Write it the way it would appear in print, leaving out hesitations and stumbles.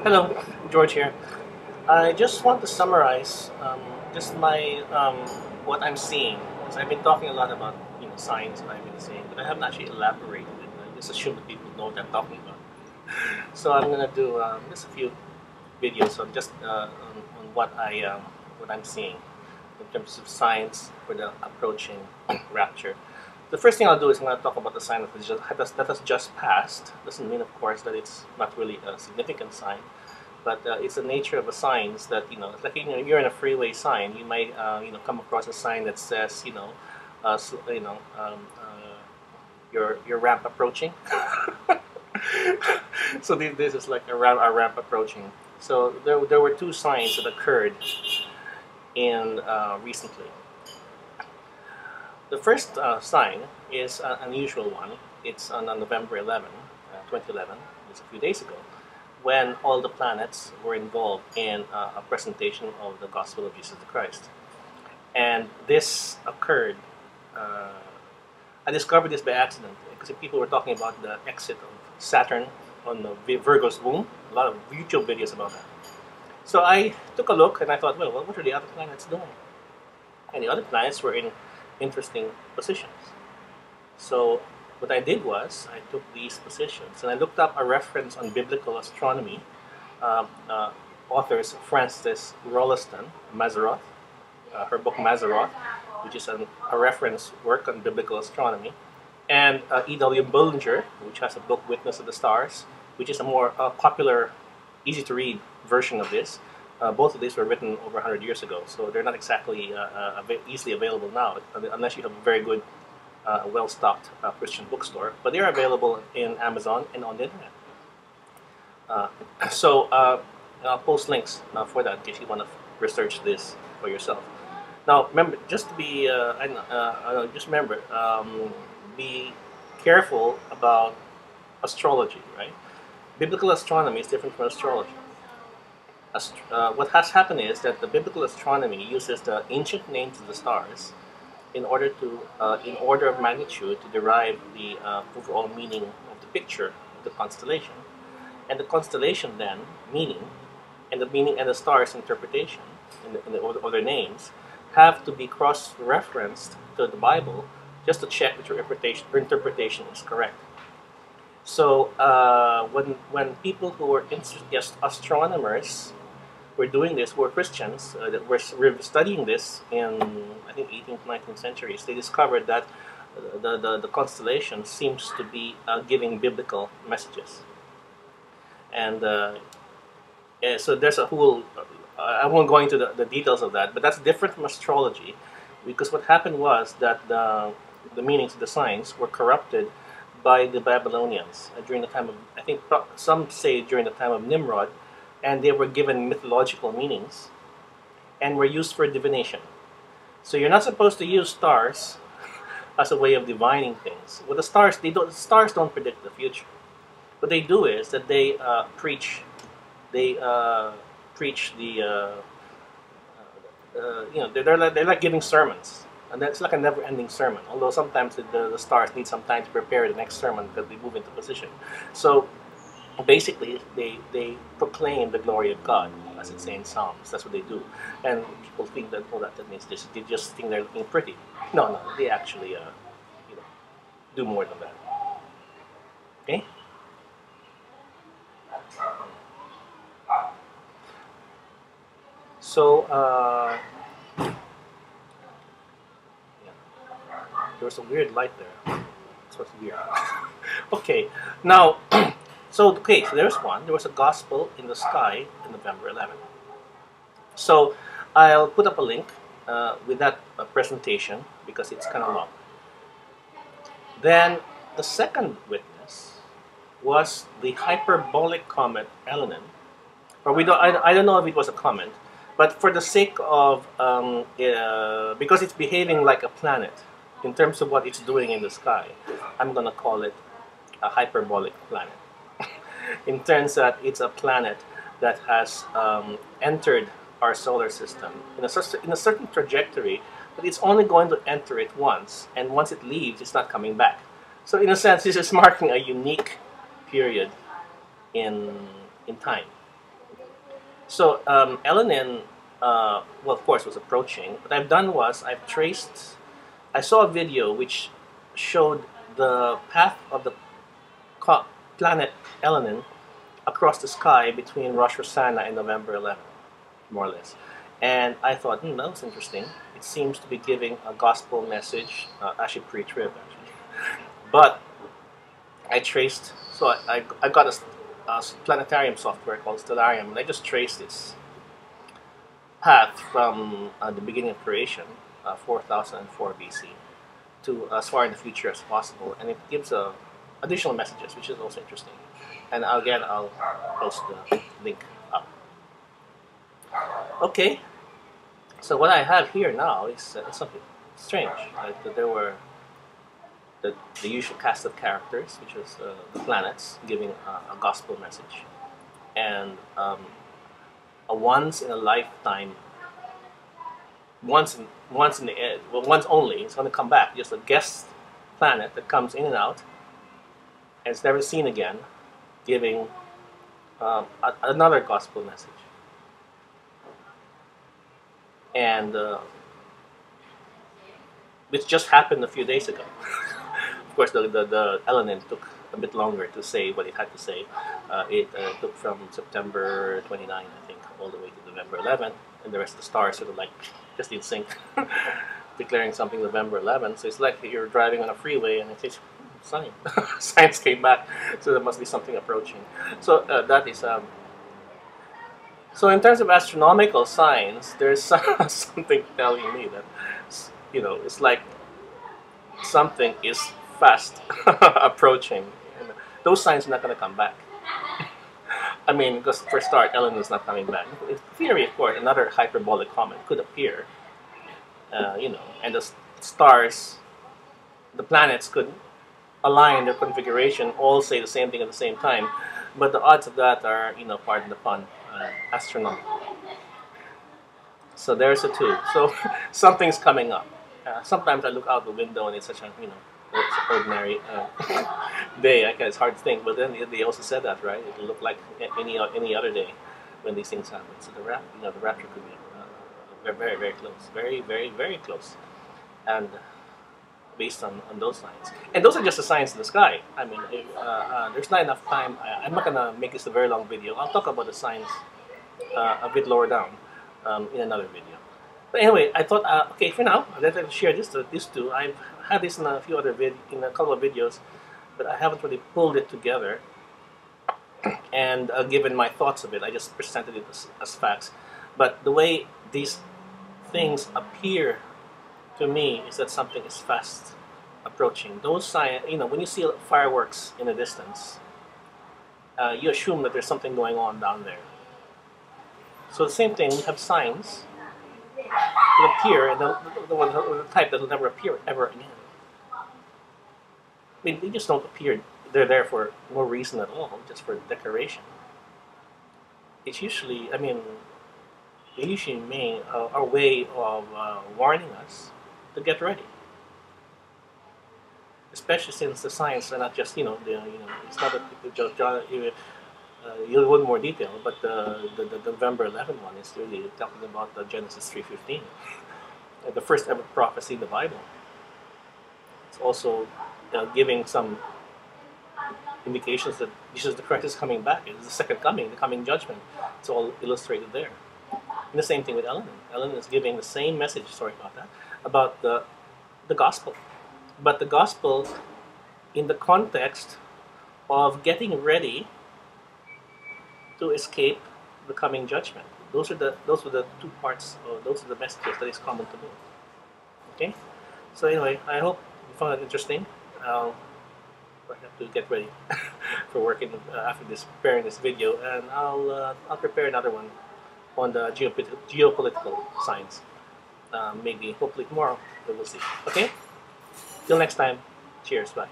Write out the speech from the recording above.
Hello, George here. I just want to summarize just my what I'm seeing. Because I've been talking a lot about science that I've been seeing, but I haven't actually elaborated it. I just assume that people know what I'm talking about. So I'm gonna do just a few videos on just on what I'm seeing in terms of science for the approaching rapture. The first thing I'll do is I'm going to talk about the sign that has just passed. Doesn't mean, of course, that it's not really a significant sign, but it's the nature of a signs that it's like you're in a freeway sign. You might come across a sign that says your ramp approaching. So this is like a ramp approaching. So there were two signs that occurred in recently. The first sign is an unusual one. It's on November 11, 2011, just a few days ago, when all the planets were involved in a presentation of the Gospel of Jesus Christ. And this occurred, I discovered this by accident, because people were talking about the exit of Saturn on the Virgo's womb, a lot of YouTube videos about that. So I took a look and I thought, well, what are the other planets doing? And the other planets were in interesting positions. So what I did was I took these positions and I looked up a reference on Biblical Astronomy, authors Frances Rolleston, Mazzaroth, her book Mazzaroth, which is a reference work on Biblical Astronomy, and E.W. Bullinger, which has a book Witness of the Stars, which is a more popular, easy to read version of this. Both of these were written over 100 years ago, so they're not exactly easily available now, unless you have a very good, well-stocked Christian bookstore. But they're available in Amazon and on the internet. I'll post links for that if you want to research this for yourself. Now, remember, just to be, just remember, be careful about astrology, right? Biblical astronomy is different from astrology. What has happened is that the biblical astronomy uses the ancient names of the stars in order in order of magnitude, to derive the overall meaning of the picture of the constellation, and the constellation then meaning, and the stars interpretation, or their names, have to be cross-referenced to the Bible just to check that your interpretation is correct. So when people who were astronomers were doing this, were Christians that were studying this in, I think, 18th, 19th centuries, they discovered that the constellation seems to be giving biblical messages. And so there's a whole, I won't go into the details of that, but that's different from astrology, because what happened was that the meanings of the signs were corrupted by the Babylonians during the time of, I think some say during the time of Nimrod, and they were given mythological meanings and were used for divination. So you're not supposed to use stars as a way of divining things. Well, the stars don't predict the future. What they do is that they preach the they're like giving sermons, and that's like a never-ending sermon. Although sometimes the stars need some time to prepare the next sermon because they move into position. So basically, they proclaim the glory of God, as it says in Psalms. That's what they do, and people think that that means they just think they're looking pretty. No, they actually do more than that. Okay. So there was a weird light there. It's what's weird. Okay, now. So there's one. There was a gospel in the sky in November 11. So I'll put up a link with that presentation because it's kind of long. Then the second witness was the hyperbolic comet Elenin. Or I don't know if it was a comet, but for the sake of because it's behaving like a planet in terms of what it's doing in the sky, I'm gonna call it a hyperbolic planet. In terms that it's a planet that has entered our solar system in a certain trajectory, but it's only going to enter it once, and once it leaves, it's not coming back. So in a sense, this is marking a unique period in time. So Elenin, well, of course, was approaching. What I've done was I've traced. I saw a video which showed the path of the planet Elenin across the sky between Rosh Hashanah and November 11th, more or less. And I thought, that was interesting. It seems to be giving a gospel message, actually pre-trib, actually. But I traced, so I got a planetarium software called Stellarium, and I just traced its path from the beginning of creation, 4004 BC, to as far in the future as possible, and it gives additional messages, which is also interesting. And again, I'll post the link up. Okay, so what I have here now is something strange. That there were the usual cast of characters, which was the planets giving a gospel message, and a once in a lifetime, once in the end, well, once only. It's going to come back. Just a guest planet that comes in and out, and it's never seen again, giving another gospel message. And which just happened a few days ago. Of course, the Elenin took a bit longer to say what it had to say. It took from September 29, I think, all the way to November 11, and the rest of the stars sort of like just in sync, declaring something November 11. So it's like you're driving on a freeway and it says, sign. Science came back, so there must be something approaching. So that is... so in terms of astronomical signs, there's something telling me that, it's like something is fast approaching. And those signs are not going to come back. I mean, because for a start, Elenin is not coming back. In theory, of course, another hyperbolic comet could appear, and the stars, the planets could align their configuration, all say the same thing at the same time. But the odds of that are, pardon the pun, astronomical. So there's a two. So something's coming up. Sometimes I look out the window and it's such a, it's ordinary day. It's hard to think, but then they also said that, right? It'll look like any other day when these things happen. So the rapture could be very, very close, very, very, very close, and based on those signs. And those are just the signs in the sky. I mean, there's not enough time. I'm not gonna make this a very long video. I'll talk about the signs a bit lower down in another video. But anyway, I thought, okay, for now, let me share these two. I've had this in a few other in a couple of videos, but I haven't really pulled it together and given my thoughts of it. I just presented it as facts. But the way these things appear to me is that something is fast approaching. Those signs, when you see fireworks in the distance, you assume that there's something going on down there. So the same thing, we have signs that appear, and the type that will never appear ever again. I mean, they just don't appear. They're there for no reason at all, just for decoration. It's usually, they usually mean a way of warning us to get ready. Especially since the signs are not just, it's not that just you'll go in more detail, but the November 11 one is really talking about the Genesis 3:15, the first ever prophecy in the Bible. It's also giving some indications that Jesus the Christ is coming back. It's the second coming, the coming judgment. It's all illustrated there. And the same thing with Elenin. Elenin is giving the same message, sorry about that, about the gospel. But the gospel in the context of getting ready to escape the coming judgment. Those are the two parts, those are the messages that is common to both. Okay? So anyway, I hope you found it interesting. I have to get ready for working after preparing this video, and I'll prepare another one on the geopolitical signs. Maybe, hopefully tomorrow, but we'll see. Okay? Till next time, cheers, bye.